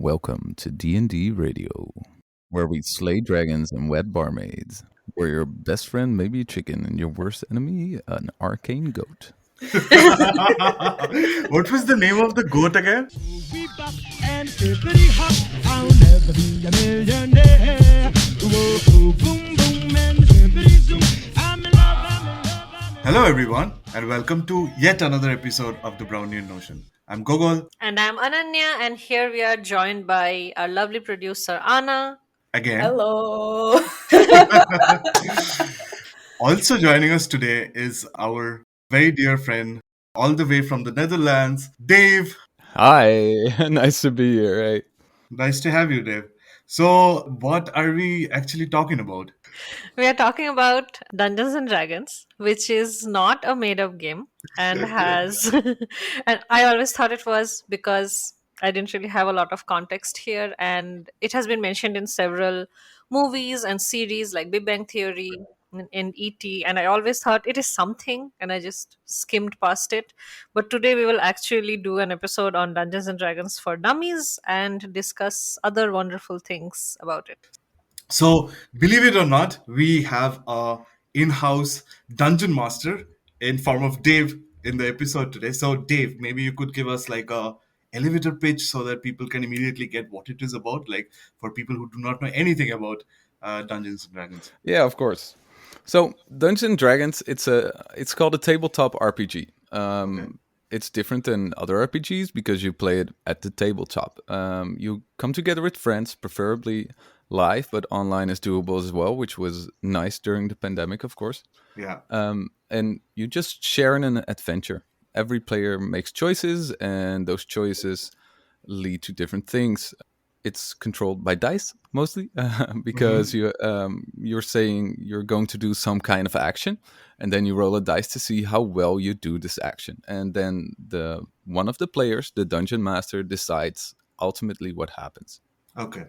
welcome to D&D Radio, where we slay dragons and wed barmaids, where your best friend may be a chicken and your worst enemy an arcane goat. What was the name of the goat again? We bop and hippity hop. I'll never be a millionaire. Whoa, boom, boom, and hippity zoom. I'm in love, I'm in love, I'm in love. Hello, everyone, and welcome to yet another episode of the Brownian Notion. I'm Gogol And I'm Ananya, and here we are joined by our lovely producer Anna. again. Hello. Also joining us today is our very dear friend, all the way from the Netherlands, Dave. Hi, nice to be here. Hey. Nice to have you, Dave. So, what are we actually talking about? We are talking about Dungeons and Dragons, which is not a made up game and has. And I always thought it was because I didn't really have a lot of context here, and it has been mentioned in several movies and series like Big Bang Theory in ET, and I always thought it is something, and I just skimmed past it. But today we will actually do an episode on Dungeons and Dragons for Dummies and discuss other wonderful things about it. So, believe it or not, we have a in-house dungeon master in form of Dave in the episode today. So, Dave, maybe you could give us like a elevator pitch so that people can immediately get what it is about, like for people who do not know anything about Dungeons and Dragons. Yeah, of course. So Dungeons and Dragons, it's called a tabletop RPG. It's different than other RPGs because you play it at the tabletop. You come together with friends, preferably live, but online is doable as well, which was nice during the pandemic, of course. Yeah. And you just share in an adventure. Every player makes choices, and those choices lead to different things. It's controlled by dice mostly because you're saying you're going to do some kind of action, and then you roll a dice to see how well you do this action, and then the one of the players, the dungeon master, decides ultimately what happens. Okay.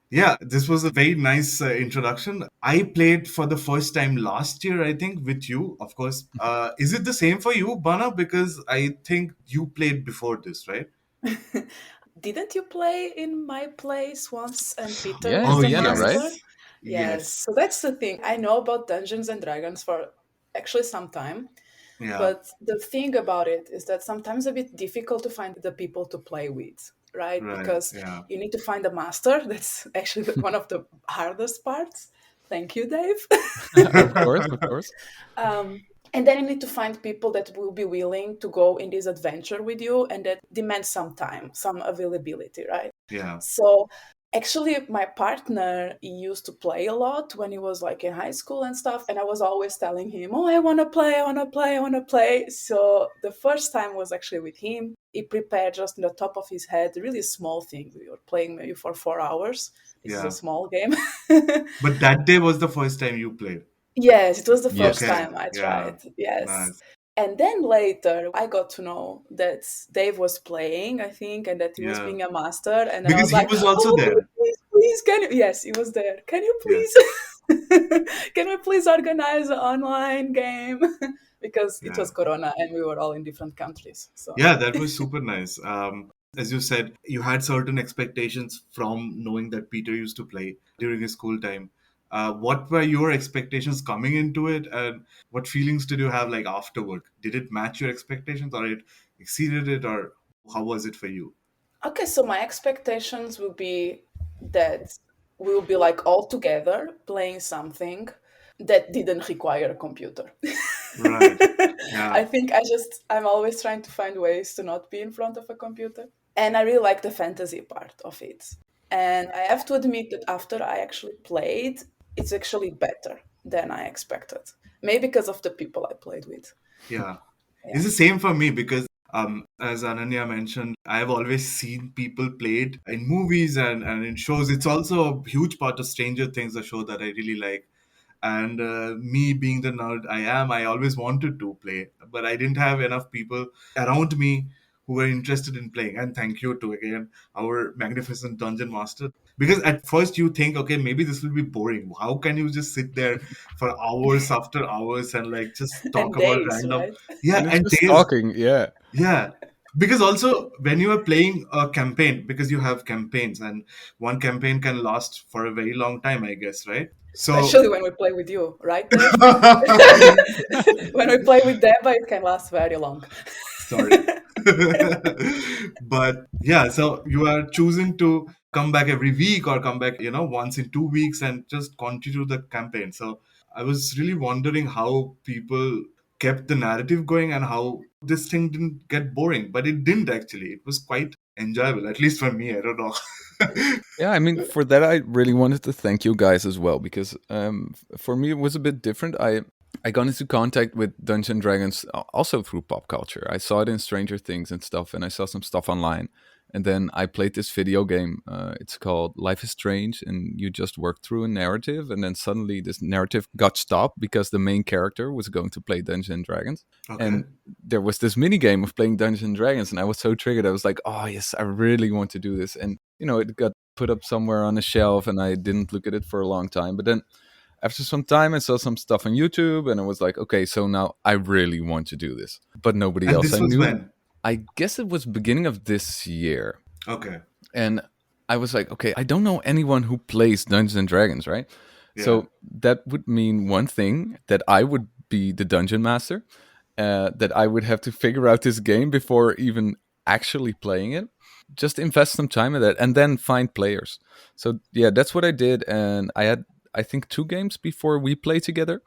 Yeah, this was a very nice introduction. I played for the first time last year, I think, with you, of course. Is it the same for you, Bana? Because I think you played before this, right? Didn't you play in my place once and Peter Yeah, was the Vienna, master? right? Yes. So that's the thing. I know about Dungeons and Dragons for actually some time. Yeah. But the thing about it is that sometimes a bit difficult to find the people to play with, right? Right, Because yeah. you need to find a master. That's actually one of the hardest parts. Thank you, Dave. Of course. And then you need to find people that will be willing to go in this adventure with you and that demands some time, some availability, right? Yeah. So actually, my partner, he used to play a lot when he was like in high school and stuff. And I was always telling him, oh, I want to play, I want to play, I want to play. So the first time was actually with him. He prepared just in the top of his head, a really small thing. We were playing maybe for 4 hours. This is Yeah. a small game. But that day was the first time you played. Yes, it was the Yes. first Okay, time I yeah, tried. Yes. Nice. And then later, I got to know that Dave was playing, I think, and that he was Yeah. being a master. And then I Because was he like, was also "Oh, there. please, can you?" Yes, he was there. Can you Yeah. please, can we please organize an online game? Because it Yeah. was Corona and we were all in different countries. So Yeah, that was super nice. As you said, you had certain expectations from knowing that Peter used to play during his school time. What were your expectations coming into it, and what feelings did you have like afterward? Did it match your expectations, or it exceeded it, or how was it for you? okay, so my expectations will be that we will be like all together playing something that didn't require a computer. Right. Yeah. I think I'm always trying to find ways to not be in front of a computer. And I really like the fantasy part of it. And I have to admit that after I actually played, it's actually better than I expected. Maybe because of the people I played with. Yeah. Yeah. It's the same for me because, as Ananya mentioned, I've always seen people play it in movies and in shows. It's also a huge part of Stranger Things, a show that I really like. And me being the nerd I am, I always wanted to play, but I didn't have enough people around me who were interested in playing. And thank you to, again, our magnificent dungeon master. Because at first you think, okay, maybe this will be boring. How can you just sit there for hours after hours and like just talk And about days, random, right? yeah, And it's and just days, talking, yeah. yeah. Because also when you are playing a campaign, because you have campaigns, and one campaign can last for a very long time, I guess, right? So Especially when we play with you, right, Dave? When we play with Deba, it can last very long. sorry. But yeah, so you are choosing to come back every week or come back, once in 2 weeks and just continue the campaign. So I was really wondering how people kept the narrative going and how this thing didn't get boring. But it didn't actually. It was quite enjoyable, at least for me. I don't know. Yeah, I mean, for that, I really wanted to thank you guys as well because for me it was a bit different. I got into contact with Dungeons and Dragons also through pop culture. I saw it in Stranger Things and stuff, and I saw some stuff online. And then I played this video game. It's called Life is Strange, and you just work through a narrative, and then suddenly this narrative got stopped because the main character was going to play Dungeons and Dragons, Okay. and there was this mini game of playing Dungeons and Dragons, and I was so triggered. I was like, "Oh yes, I really want to do this." And it got put up somewhere on a shelf, and I didn't look at it for a long time. But then after some time, I saw some stuff on YouTube, and I was like, okay, so now I really want to do this. But nobody And else this I was knew. when? I guess it was beginning of this year, Okay. and I was like, okay, I don't know anyone who plays Dungeons and Dragons, right? Yeah. So that would mean one thing, that I would be the dungeon master, that I would have to figure out this game before even actually playing it. Just invest some time in that and then find players. So yeah, that's what I did, and I had, I think, 2 games before we played together,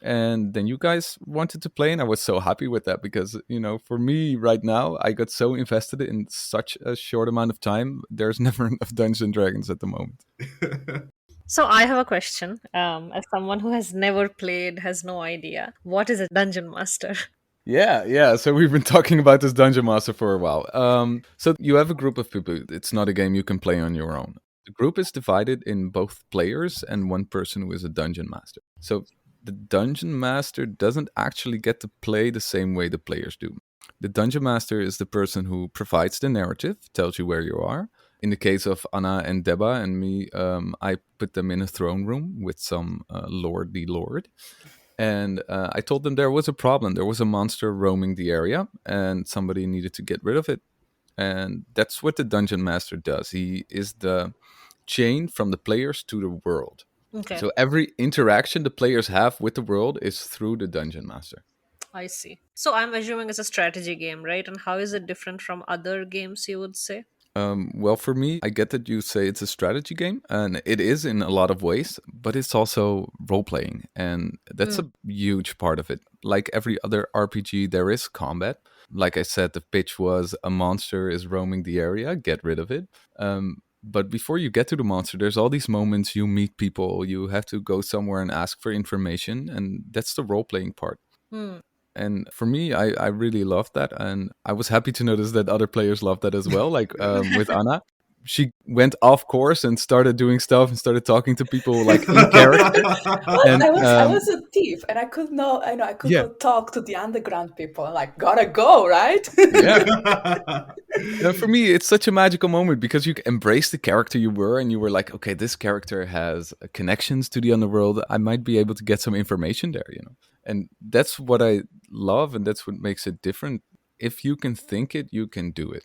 and then you guys wanted to play, and I was so happy with that because for me right now, I got so invested in such a short amount of time. There's never enough Dungeons and Dragons at the moment. So I have a question. As someone who has never played, has no idea, what is a dungeon master? Yeah. So we've been talking about this dungeon master for a while. So you have a group of people. It's not a game you can play on your own. The group is divided in both players and one person who is a dungeon master. So the dungeon master doesn't actually get to play the same way the players do. The dungeon master is the person who provides the narrative, tells you where you are. In the case of Anna and Deba and me, I put them in a throne room with some lord, and I told them there was a problem. There was a monster roaming the area, and somebody needed to get rid of it. And that's what the dungeon master does. He is the chain from the players to the world. Okay, So every interaction the players have with the world is through the dungeon master. I see. So I'm assuming it's a strategy game, right? And how is it different from other games, you would say? Well, for me, I get that you say it's a strategy game, and it is in a lot of ways, but it's also role playing, and that's a huge part of it. Like every other RPG, there is combat. Like I said, the pitch was a monster is roaming the area, get rid of it. But before you get to the monster, there's all these moments you meet people, you have to go somewhere and ask for information, and that's the role playing part. Hmm. And for me, I really loved that, and I was happy to notice that other players loved that as well. Like with Anna, she went off course and started doing stuff and started talking to people like in character. What? And I was a thief, and I could yeah, not talk to the underground people. I'm like, gotta go, right? yeah. No, for me, it's such a magical moment because you embrace the character you were, and you were like, okay, this character has connections to the underworld. I might be able to get some information there. And that's what I love, and that's what makes it different. If you can think it, you can do it.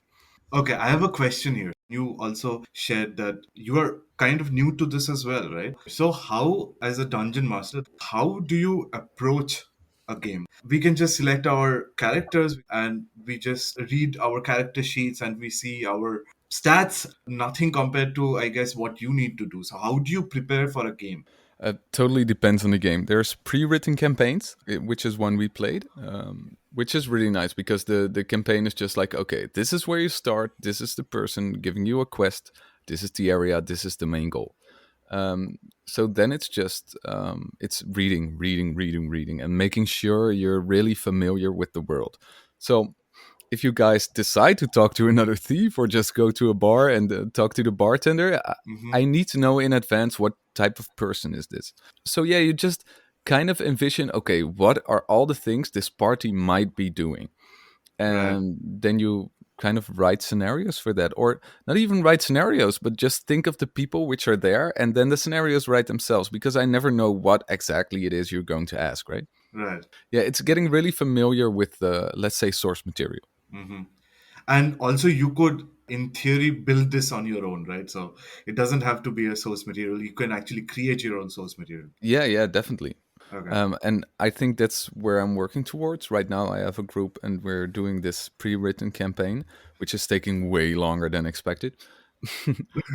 Okay, I have a question here. You also shared that you are kind of new to this as well, right? So, how, as a dungeon master, how do you approach a game? We can just select our characters and we just read our character sheets and we see our stats, nothing compared to, I guess, what you need to do. So, how do you prepare for a game? Totally depends on the game. There's pre-written campaigns, which is one we played, which is really nice because the campaign is just like, okay, this is where you start. This is the person giving you a quest. This is the area. This is the main goal. So then it's just it's reading, and making sure you're really familiar with the world. So if you guys decide to talk to another thief or just go to a bar and talk to the bartender, Hmm. I need to know in advance what type of person is this. So yeah, you just kind of envision, okay, what are all the things this party might be doing? Right, And then you kind of write scenarios for that, or not even write scenarios, but just think of the people which are there, and then the scenarios write themselves, because I never know what exactly it is you're going to ask, right? right. Yeah, it's getting really familiar with the, let's say, source material. Hmm. And also, you could, in theory, build this on your own, right? So it doesn't have to be a source material. You can actually create your own source material. Yeah, yeah, definitely. Okay. And I think that's where I'm working towards right now. I have a group, and we're doing this pre-written campaign, which is taking way longer than expected,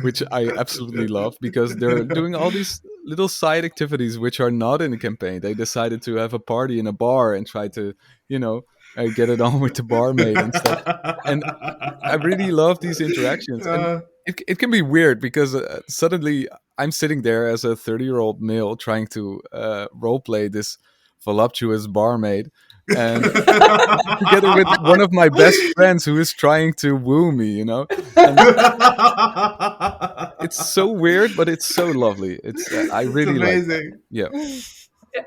which I absolutely love because they're doing all these little side activities which are not in the campaign. They decided to have a party in a bar and try to, you know, get it on with the barmaid and stuff. And I really love these interactions, and Uh, it can be weird because suddenly I'm sitting there as a 30-year-old male trying to role play this voluptuous barmaid, and together with one of my best friends who is trying to woo me, and it's so weird, but it's so lovely. It's I it's really like that. amazing. Yeah,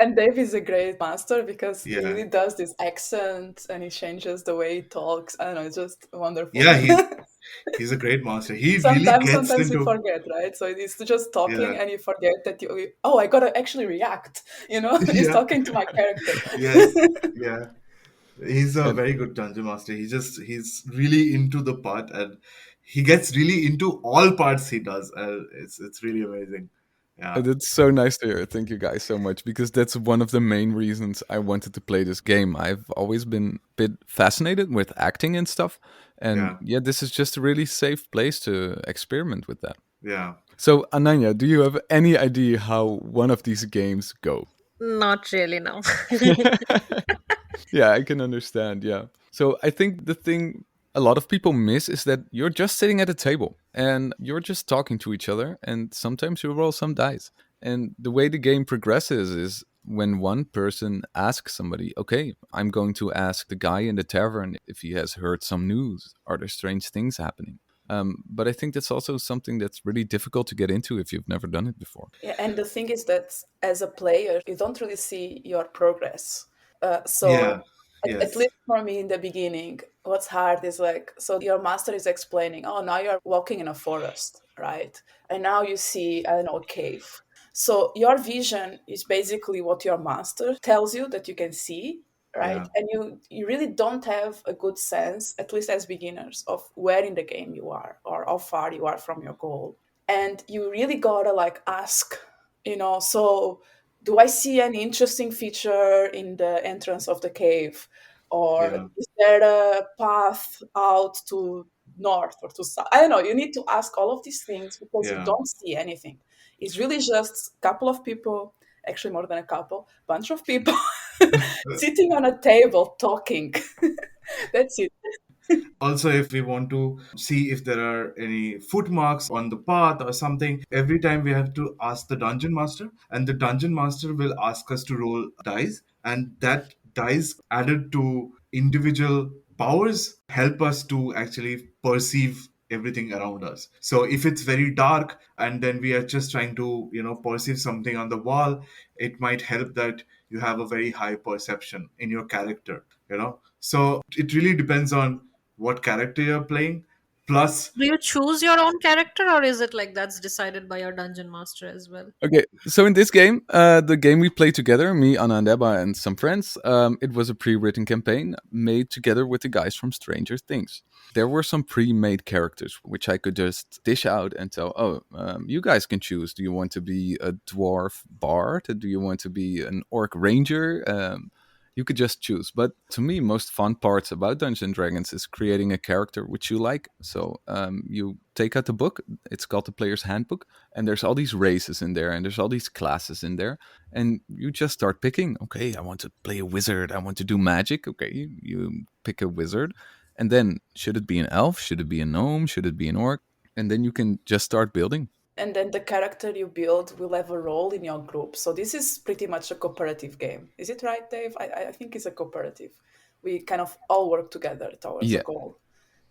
And Dave is a great master because he Yeah. really does this accent and he changes the way he talks. I don't know, it's just wonderful. Yeah, he's a great master. He really gets Sometimes you into, forget, right? So it's just talking yeah, and you forget that oh, I gotta actually react. He's yeah, talking to my character. yes, yeah. He's a and very good dungeon master. He's really into the part, and he gets really into all parts he does. It's really amazing. Yeah, That's so nice to hear. Thank you guys so much because that's one of the main reasons I wanted to play this game. I've always been a bit fascinated with acting and stuff. And yeah, yeah, this is just a really safe place to experiment with that. yeah. So, Ananya, do you have any idea how one of these games go? Not really, no. Yeah, I can understand. Yeah. So I think the thing a lot of people miss is that you're just sitting at a table and you're just talking to each other, and sometimes you roll some dice. And the way the game progresses is when one person asks somebody, okay, I'm going to ask the guy in the tavern if he has heard some news. Are there strange things happening? But I think that's also something that's really difficult to get into if you've never done it before. Yeah, and the thing is that as a player, you don't really see your progress. Yeah, So, at yes, least for me in the beginning, what's hard is like, so your master is explaining, oh, now you're walking in a forest, right? And now you see, I don't know, a cave. So, your vision is basically what your master tells you that you can see, right? yeah, And you really don't have a good sense, at least as beginners, of where in the game you are or how far you are from your goal. And you really gotta like ask, so do I see any interesting feature in the entrance of the cave, or yeah, is there a path out to north or to south? I don't know, you need to ask all of these things because you yeah. don't see anything. It's really just a couple of people, actually more than a couple, bunch of people sitting on a table talking. That's it. Also, if we want to see if there are any footmarks on the path or something, every time we have to ask the dungeon master, and the dungeon master will ask us to roll dice, and that dice added to individual powers help us to actually perceive everything around us. So if it's very dark and then we are just trying to perceive something on the wall, it might help that you have a very high perception in your character. So it really depends on what character you're playing. Plus, Do you choose your own character, or is it like that's decided by your dungeon master as well? Okay, so in this game, the game we played together, me, Anna and Deba, and some friends, it was a pre-written campaign made together with the guys from Stranger Things. There were some pre-made characters which I could just dish out and tell, oh, you guys can choose. Do you want to be a dwarf bard? Do you want to be an orc ranger? You could just choose. But to me, most fun parts about Dungeons and Dragons is creating a character which you like. So you take out the book. It's called the Player's Handbook, and there's all these races in there, and there's all these classes in there, and you just start picking. Okay, I want to play a wizard. I want to do magic. Okay, you pick a wizard, and then should it be an elf? Should it be a gnome? Should it be an orc? And then you can just start building. And then the character you build will have a role in your group. So this is pretty much a cooperative game. Is it right, Dave? I think it's a cooperative. We kind of all work together towards a Yeah, goal,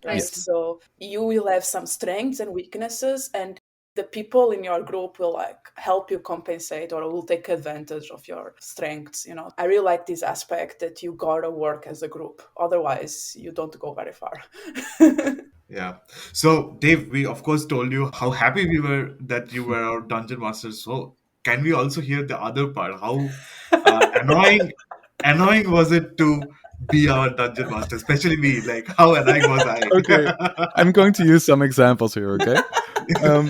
I yeah. right? see. So you will have some strengths and weaknesses, and the people in your group will like help you compensate or will take advantage of your strengths. I really like this aspect that you gotta work as a group. Otherwise, you don't go very far. yeah. So, Dave, we of course told you how happy we were that you were our dungeon master. So, can we also hear the other part? How annoying was it to be our dungeon master, especially me. Like, how annoying was I? Okay, I'm going to use some examples here. Okay, um,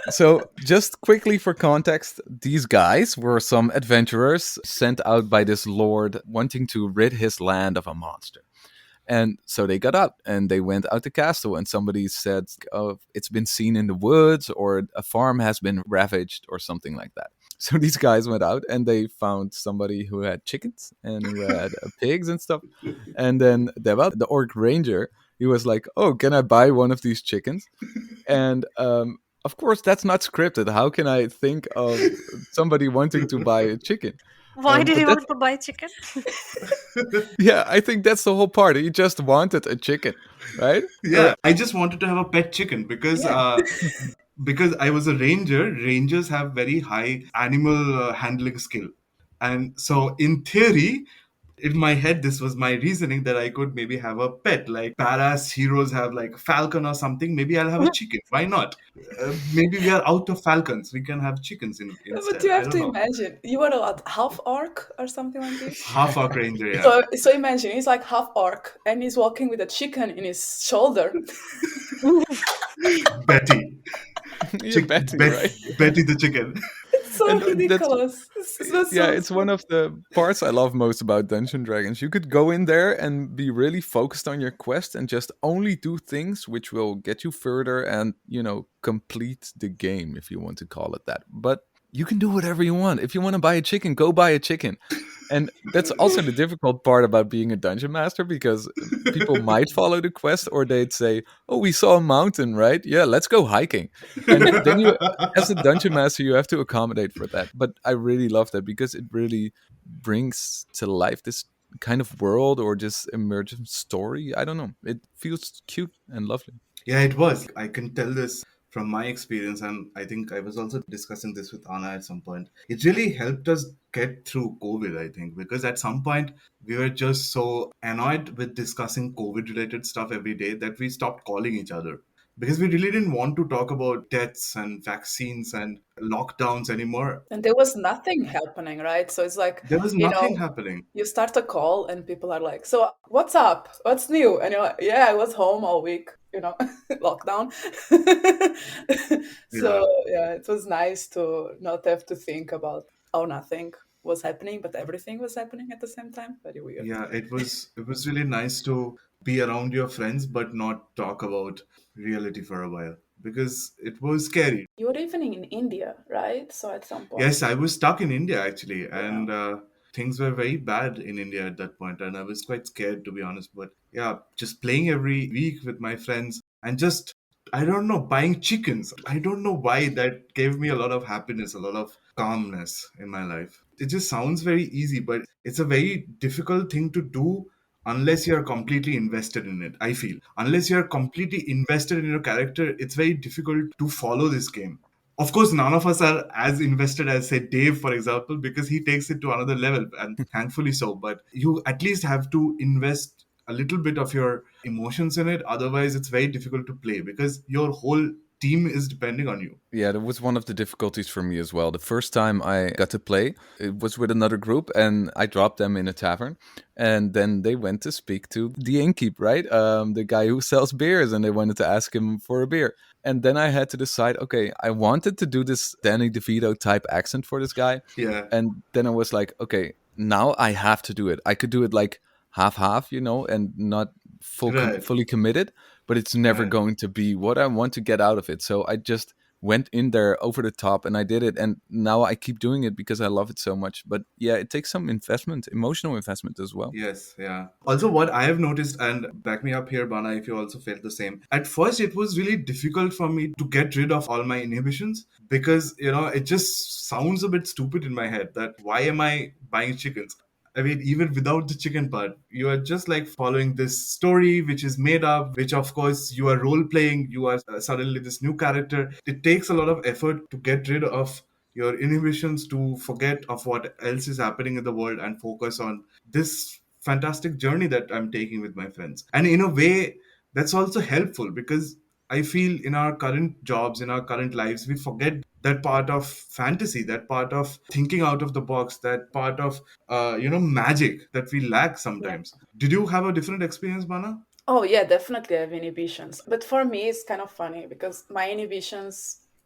so just quickly for context, these guys were some adventurers sent out by this lord wanting to rid his land of a monster. And so they got out and they went out the castle, and somebody said, "Oh, it's been seen in the woods, or a farm has been ravaged, or something like that." So these guys went out and they found somebody who had chickens and who had pigs and stuff. And then Deba, the orc ranger, he was like, "Oh, can I buy one of these chickens?" And of course, that's not scripted. How can I think of somebody wanting to buy a chicken? Why did But he that's want to buy chicken? yeah, I think that's the whole part. He just wanted a chicken, right? Yeah, I just wanted to have a pet chicken Yeah. because I was a ranger. Rangers have very high animal handling skill, and so in theory, in my head, this was my reasoning that I could maybe have a pet. Like badass heroes have like falcon or something. Maybe I'll have a chicken. Why not? Maybe we are out of falcons. We can have chickens But instead. you I have don't to know. imagine, you are a what, half orc or something like this. Half orc ranger, yeah. So imagine he's like half orc and he's walking with a chicken in his shoulder. Betty, Yeah, Betty, right? Betty the chicken. It's so And that's ridiculous. It's yeah, so it's one of the parts I love most about Dungeon Dragons. You could go in there and be really focused on your quest and just only do things which will get you further and, complete the game, if you want to call it that. But you can do whatever you want. If you want to buy a chicken, go buy a chicken. And that's also the difficult part about being a dungeon master, because people might follow the quest, or they'd say, "Oh, we saw a mountain, right? Yeah, let's go hiking." And then you, as a dungeon master, you have to accommodate for that. But I really love that because it really brings to life this kind of world or just emergent story. I don't know. It feels cute and lovely. Yeah, it was. I can tell this from my experience, and I think I was also discussing this with Anna at some point. It really helped us get through COVID, I think, because at some point we were just so annoyed with discussing COVID related stuff every day that we stopped calling each other. Because we really didn't want to talk about deaths and vaccines and lockdowns anymore. and there was nothing happening, right? So it's like, There was you nothing know, happening. you start a call and people are like, "So what's up? What's new?" And you're like, "Yeah, I was home all week, lockdown." So Yeah. yeah, it was nice to not have to think about how nothing was happening, but everything was happening at the same time. Very weird. Yeah, it was really nice to be around your friends but not talk about reality for a while because it was scary. You were even in India, right? So at some point, Yes, I was stuck in India actually, yeah. and things were very bad in India at that point, and I was quite scared to be honest. But yeah, just playing every week with my friends and just I don't know, buying chickens. I don't know why that gave me a lot of happiness, a lot of calmness in my life. It just sounds very easy, but it's a very difficult thing to do unless you're completely invested in it. I feel unless you're completely invested in your character, it's very difficult to follow this game. Of course, none of us are as invested as, say, Dave, for example, because he takes it to another level, and thankfully so. But you at least have to invest a little bit of your emotions in it. Otherwise, it's very difficult to play because your whole team is depending on you. Yeah, that was one of the difficulties for me as well. The first time I got to play, it was with another group, and I dropped them in a tavern. And then they went to speak to the innkeep, right? The guy who sells beers, and they wanted to ask him for a beer. And then I had to decide, okay, I wanted to do this Danny DeVito type accent for this guy. Yeah, And then I was like, okay, now I have to do it. I could do it like half half, and not right, fully committed, but it's never right. going to be what I want to get out of it. So I just went in there over the top and I did it. And now I keep doing it because I love it so much. But yeah, it takes some investment, emotional investment as well. Yes, yeah. Also, what I have noticed, and back me up here, Bana, if you also felt the same. At first, it was really difficult for me to get rid of all my inhibitions because, it just sounds a bit stupid in my head that why am I buying chickens? I mean, even without the chicken part, you are just like following this story which is made up, which of course you are role playing, you are suddenly this new character. It takes a lot of effort to get rid of your inhibitions, to forget of what else is happening in the world and focus on this fantastic journey that I'm taking with my friends. And in a way, that's also helpful because I feel in our current jobs, in our current lives, we forget that part of fantasy, that part of thinking out of the box, that part of magic that we lack Yeah. sometimes. Did you have a different experience, Bana? Oh yeah, definitely I have inhibitions. But for me it's kind of funny because my inhibitions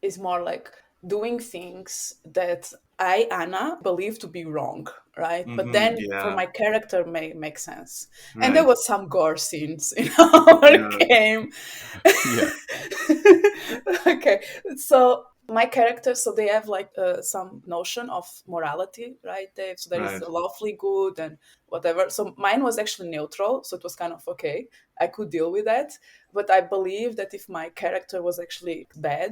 is more like doing things that I, Anna, believe to be wrong, right? But Mm-hmm. then for Yeah. my character may make sense. And there Right. was some gore scenes in our Yeah. game. Yeah. Okay, so my characters, so they have like some notion of morality, right? So there is Right. a lawfully good and whatever. So mine was actually neutral, so it was kind of okay. I could deal with that. But I believe that if my character was actually bad,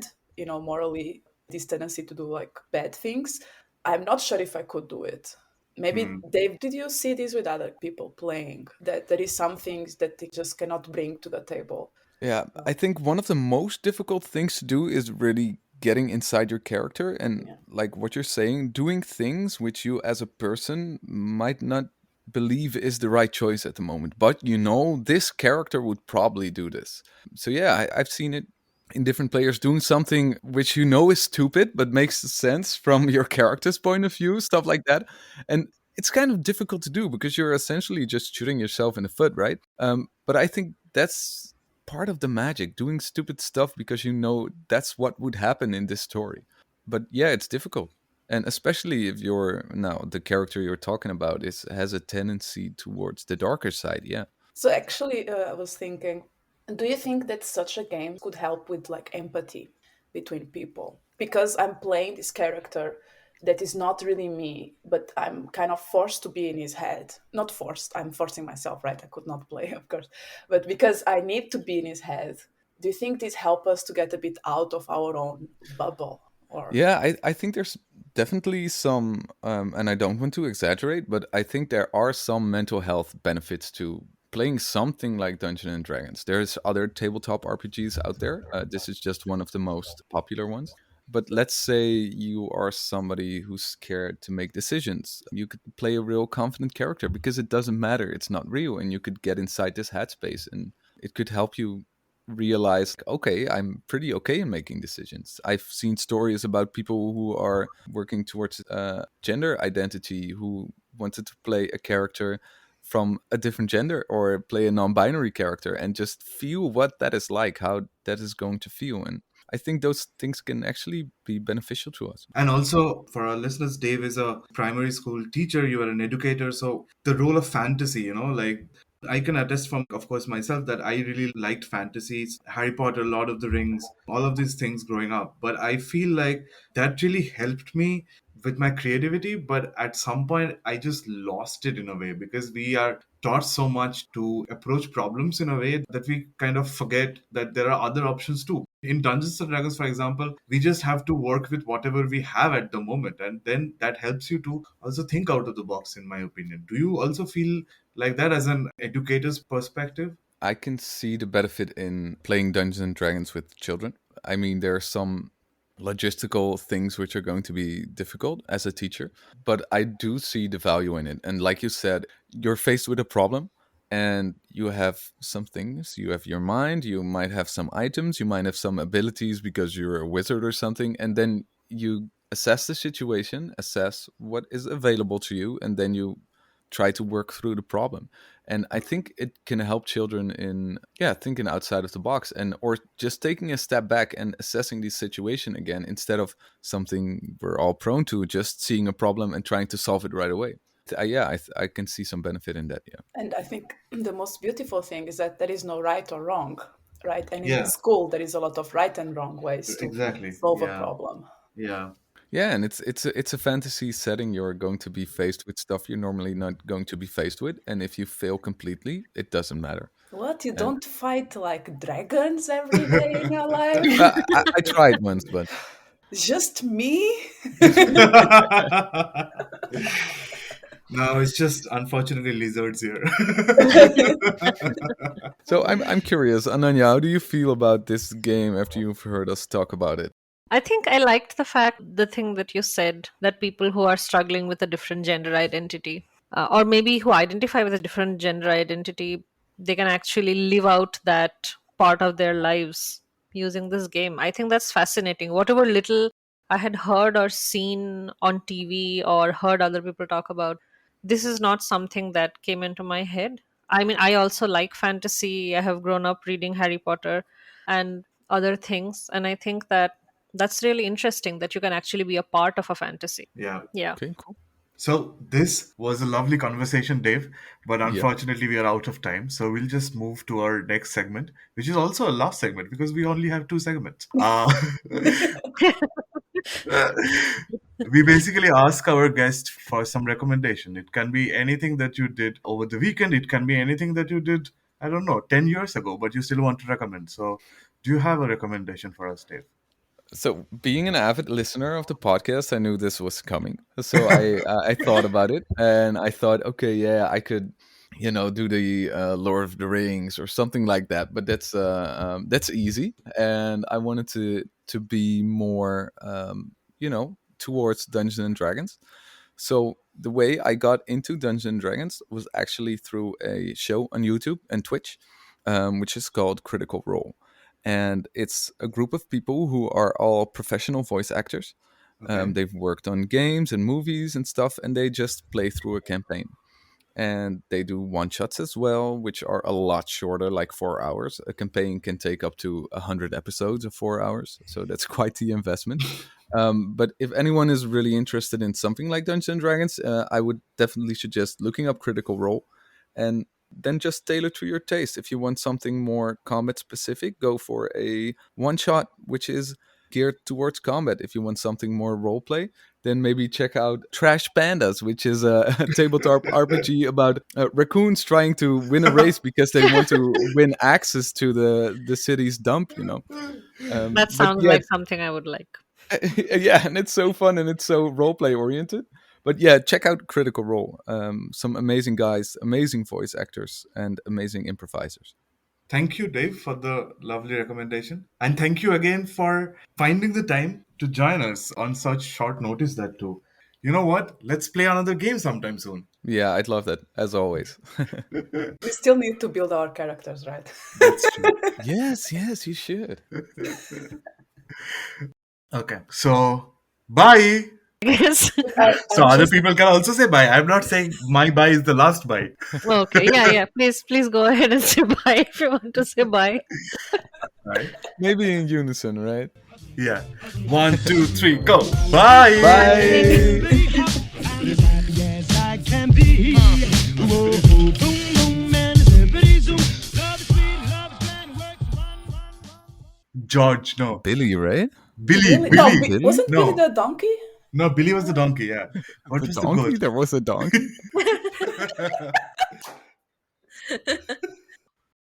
morally, this tendency to do like bad things, I'm not sure if I could do it. Maybe Hmm. Dave, did you see this with other people playing? That there is some things that they just cannot bring to the table. Yeah, I think one of the most difficult things to do is really getting inside your character and, Yeah. like what you're saying, doing things which you as a person might not believe is the right choice at the moment, but this character would probably do this. So yeah, I've seen it in different players doing something which is stupid but makes sense from your character's point of view, stuff like that. And it's kind of difficult to do because you're essentially just shooting yourself in the foot, right? But I think that's part of the magic, doing stupid stuff because that's what would happen in this story. But yeah, it's difficult. And especially if the character you're talking about has a tendency towards the darker side. Yeah. So actually, I was thinking, do you think that such a game could help with like empathy between people? Because I'm playing this character that is not really me, but I'm kind of forced to be in his head. Not forced, I'm forcing myself, right? I could not play, of course. But because I need to be in his head, do you think this help us to get a bit out of our own bubble? Or Yeah, I think there's definitely some, and I don't want to exaggerate, but I think there are some mental health benefits to playing something like Dungeons and Dragons. There's other tabletop RPGs out there. This is just one of the most popular ones. But let's say you are somebody who's scared to make decisions. You could play a real confident character because it doesn't matter. It's not real. And you could get inside this headspace and it could help you realize, okay, I'm pretty okay in making decisions. I've seen stories about people who are working towards gender identity who wanted to play a character from a different gender or play a non-binary character and just feel what that is like, how that is going to feel. And I think those things can actually be beneficial to us. And also, for our listeners, Dave is a primary school teacher, you are an educator. So, the role of fantasy, like I can attest from, of course, myself that I really liked fantasies, Harry Potter, Lord of the Rings, all of these things growing up. But I feel like that really helped me with my creativity. But at some point, I just lost it in a way because we are taught so much to approach problems in a way that we kind of forget that there are other options too. In Dungeons and Dragons, for example, we just have to work with whatever we have at the moment, and then that helps you to also think out of the box, in my opinion. Do you also feel like that as an educator's perspective? I can see the benefit in playing Dungeons and Dragons with children. I mean, there are some logistical things which are going to be difficult as a teacher, but I do see the value in it. And like you said, you're faced with a problem and you have some things. You have your mind, you might have some items, you might have some abilities because you're a wizard or something. And then you assess the situation, assess what is available to you, and then you try to work through the problem. And I think it can help children in thinking outside of the box and or just taking a step back and assessing the situation again instead of something we're all prone to, just seeing a problem and trying to solve it right away. I can see some benefit in that. Yeah. And I think the most beautiful thing is that there is no right or wrong, right? And in Yeah, school, there is a lot of right and wrong ways to exactly. solve a Yeah, problem. yeah. Yeah, and it's a fantasy setting. You're going to be faced with stuff you're normally not going to be faced with, and if you fail completely, it doesn't matter. What? You And don't fight like dragons every day in your life? I tried once, but Just me? No, it's just unfortunately lizards here. so I'm curious, Ananya, how do you feel about this game after you've heard us talk about it? I think I liked the thing that you said, that people who are struggling with a different gender identity, or maybe who identify with a different gender identity, they can actually live out that part of their lives using this game. I think that's fascinating. Whatever little I had heard or seen on TV or heard other people talk about, this is not something that came into my head. I mean, I also like fantasy. I have grown up reading Harry Potter and other things. And I think that that's really interesting that you can actually be a part of a fantasy. Yeah. Yeah. Okay, cool. So this was a lovely conversation, Dave, but Yeah. unfortunately we are out of time. So we'll just move to our next segment, which is also a last segment because we only have two segments. We basically ask our guest for some recommendation. It can be anything that you did over the weekend. It can be anything that you did, I don't know, 10 years ago, but you still want to recommend. So do you have a recommendation for us, Dave? So, being an avid listener of the podcast, I knew this was coming. So I thought about it, and I thought, okay, yeah, I could, do the Lord of the Rings or something like that. But that's easy, and I wanted to be more, towards Dungeons and Dragons. So the way I got into Dungeons and Dragons was actually through a show on YouTube and Twitch, which is called Critical Role, and it's a group of people who are all professional voice actors. Okay. They've worked on games and movies and stuff, and they just play through a campaign. And they do one shots as well, which are a lot shorter, like 4 hours. A campaign can take up to 100 episodes of 4 hours, so that's quite the investment. But if anyone is really interested in something like Dungeons and Dragons, I would definitely suggest looking up Critical Role, and then just tailor to your taste. If you want something more combat specific, go for a one shot, which is geared towards combat. If you want something more role play, then maybe check out Trash Pandas, which is a tabletop RPG about raccoons trying to win a race because they want to win access to the city's dump. That But sounds yeah, like something I would like. yeah, and it's so fun and it's so role play oriented. But yeah, check out Critical Role. Some amazing guys, amazing voice actors, and amazing improvisers. Thank you, Dave, for the lovely recommendation. And thank you again for finding the time to join us on such short notice, that too. You know what? Let's play another game sometime soon. Yeah, I'd love that, as always. We still need to build our characters, right? That's true. Yes, yes, you should. Okay, so bye. Yes. So I'm other just people can also say bye. I'm not saying my bye is the last bye. Okay. Yeah, yeah. Please go ahead and say bye if you want to say bye. Right? Maybe in unison, right? Yeah. 1, 2, 3, go. Bye. Bye. As happy as I can be. Whoa, boom, boom, and zippity zoom. Love is sweet, love is grand, works one. George, no. Billy, right? Billy, Billy. No, Billy. Billy? wasn't Billy No. the donkey? No, Billy was the donkey, yeah. What The was the donkey? goat? There was a donkey?